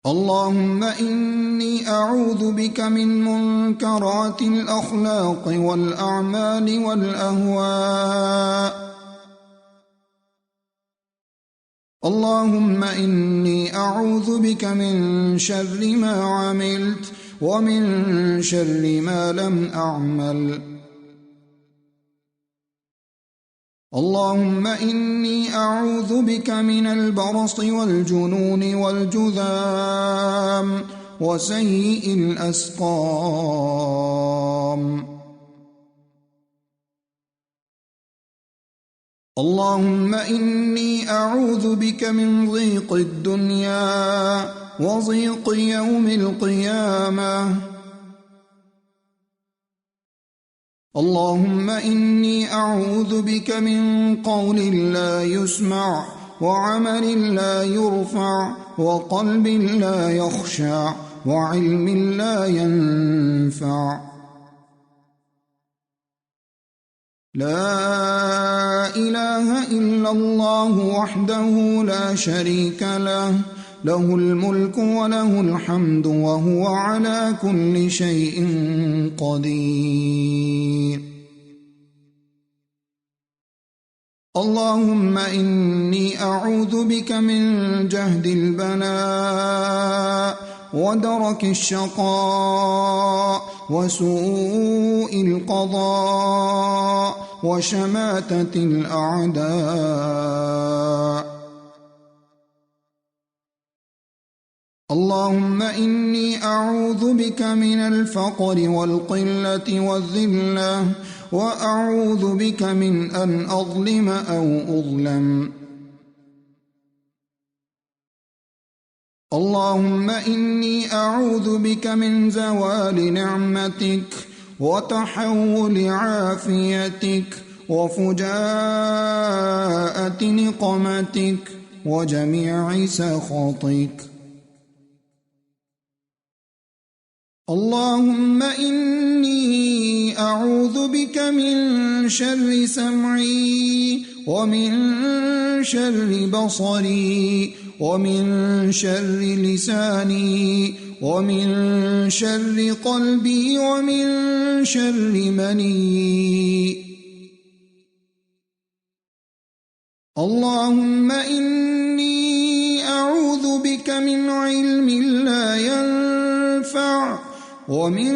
اللهم إني أعوذ بك من منكرات الأخلاق والأعمال والأهواء. اللهم إني أعوذ بك من شر ما عملت ومن شر ما لم أعمل. اللهم إني أعوذ بك من البرص والجنون والجذام وسيء الأسقام. اللهم إني أعوذ بك من ضيق الدنيا وضيق يوم القيامة. اللهم إني أعوذ بك من قول لا يسمع وعمل لا يرفع وقلب لا يخشع وعلم لا ينفع. لا إله إلا الله وحده لا شريك له، له الملك وله الحمد وهو على كل شيء قدير. اللهم إني أعوذ بك من جهد البلاء ودرك الشقاء وسوء القضاء وشماتة الأعداء. اللهم إني أعوذ بك من الفقر والقلة والذلة وأعوذ بك من أن أظلم أو أظلم. اللهم إني أعوذ بك من زوال نعمتك وتحول عافيتك وفجاءة نقمتك وجميع سخطك. اللهم إني أعوذ بك من شر سمعي ومن شر بصري ومن شر لساني ومن شر قلبي ومن شر مني. اللهم إني أعوذ بك من علم لا ينفع ومن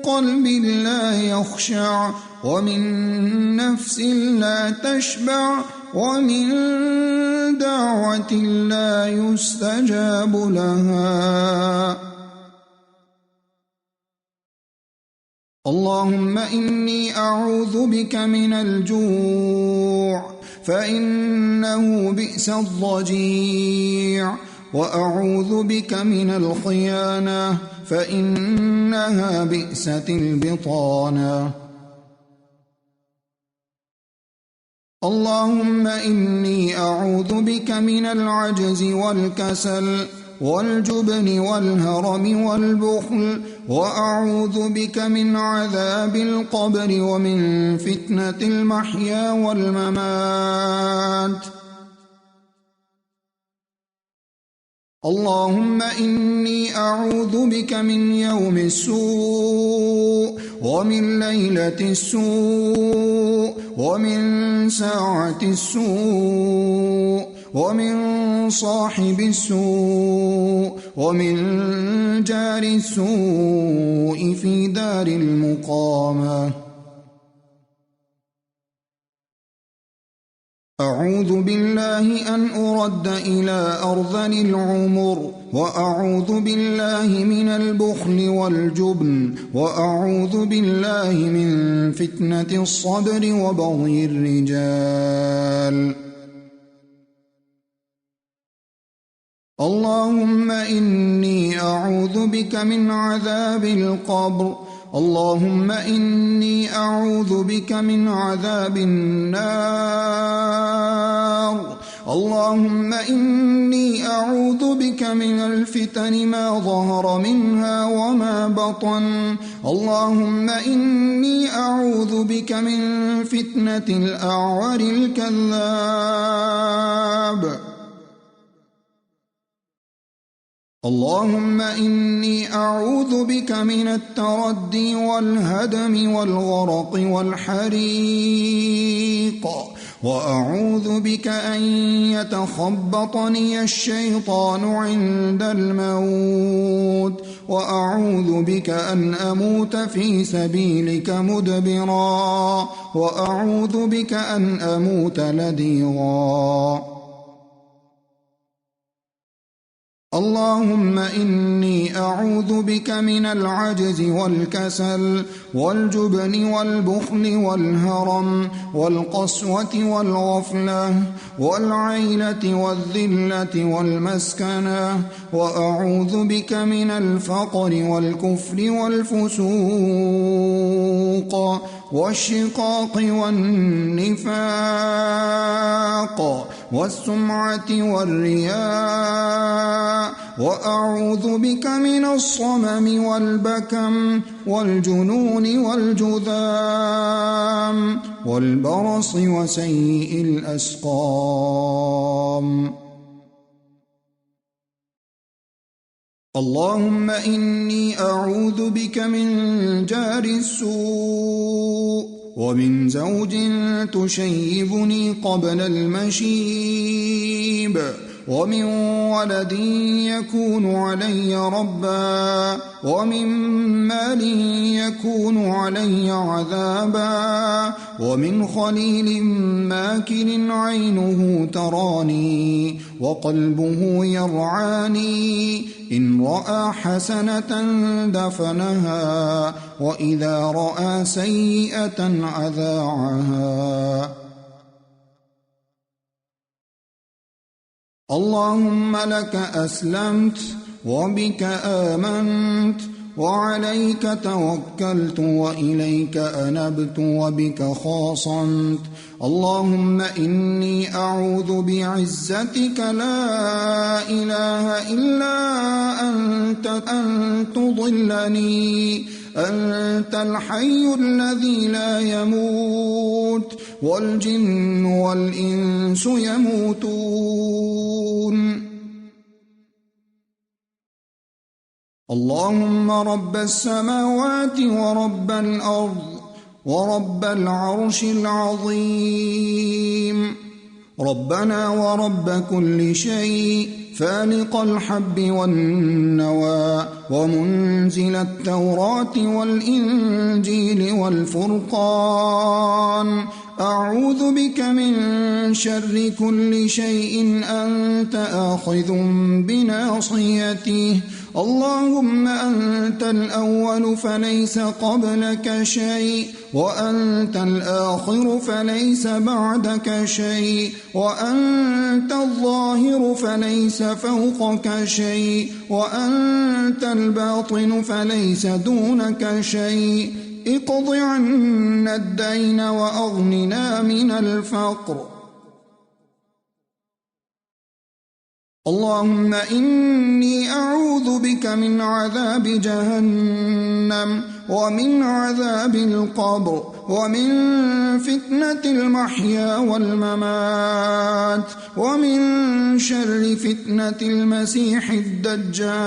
قلب لا يخشع ومن نفس لا تشبع ومن دعوة لا يستجاب لها. اللهم إني أعوذ بك من الجوع فإنه بئس الضجيع وأعوذ بك من الخيانة فإنها بئست البطانة. اللهم إني أعوذ بك من العجز والكسل والجبن والهرم والبخل وأعوذ بك من عذاب القبر ومن فتنة المحيا والممات. اللهم إني أعوذ بك من يوم السوء ومن ليلة السوء ومن ساعة السوء ومن صاحب السوء ومن جار السوء في دار المقامة. أعوذ بالله أن أرد إلى أرذل العمر وأعوذ بالله من البخل والجبن وأعوذ بالله من فتنة الصدر وبغي الرجال. اللهم إني أعوذ بك من عذاب القبر. اللهم إني أعوذ بك من عذاب النار. اللهم إني أعوذ بك من الفتن ما ظهر منها وما بطن. اللهم إني أعوذ بك من فتنة الأعور الكذاب. اللهم إني أعوذ بك من التردي والهدم والغرق والحريق، وأعوذ بك أن يتخبطني الشيطان عند الموت، وأعوذ بك أن أموت في سبيلك مدبرا، وأعوذ بك أن أموت لديغا. اللهم إني أعوذ بك من العجز والكسل والجبن والبخل والهرم والقسوة والغفلة والعيلة والذلة والمسكنة، وأعوذ بك من الفقر والكفر والفسوق والشقاق والنفاق والسمعة والرياء، وأعوذ بك من الصمم والبكم والجنون والجذام والبرص وسيء الأسقام. اللهم إني أعوذ بك من جار السوء، ومن زوج تشيبني قبل المشيب، ومن ولد يكون علي ربا، ومن مال يكون علي عذابا، ومن خليل ماكر عينه تراني وقلبه يرعاني، إن رأى حسنة دفنها، وإذا رأى سيئة أذاعها. اللهم لك أسلمت، وبك آمنت، وعليك توكلت، وإليك أنبت، وبك خاصمت. اللهم إني أعوذ بعزتك لا إله إلا أنت أن تضلني. أنت الحي الذي لا يموت، والجن والإنس يموتون. اللهم رب السماوات ورب الأرض ورب العرش العظيم، ربنا ورب كل شيء، فالق الحب والنوى، ومنزل التوراة والإنجيل والفرقان، أعوذ بك من شر كل شيء أنت آخذ بناصيته. اللهم أنت الأول فليس قبلك شيء، وأنت الآخر فليس بعدك شيء، وأنت الظاهر فليس فوقك شيء، وأنت الباطن فليس دونك شيء. اقض عنا الدين وأغننا من الفقر. اللهم إني أعوذ بك من عذاب جهنم، ومن عذاب القبر، ومن فتنة المحيا والممات، ومن شر فتنة المسيح الدجال.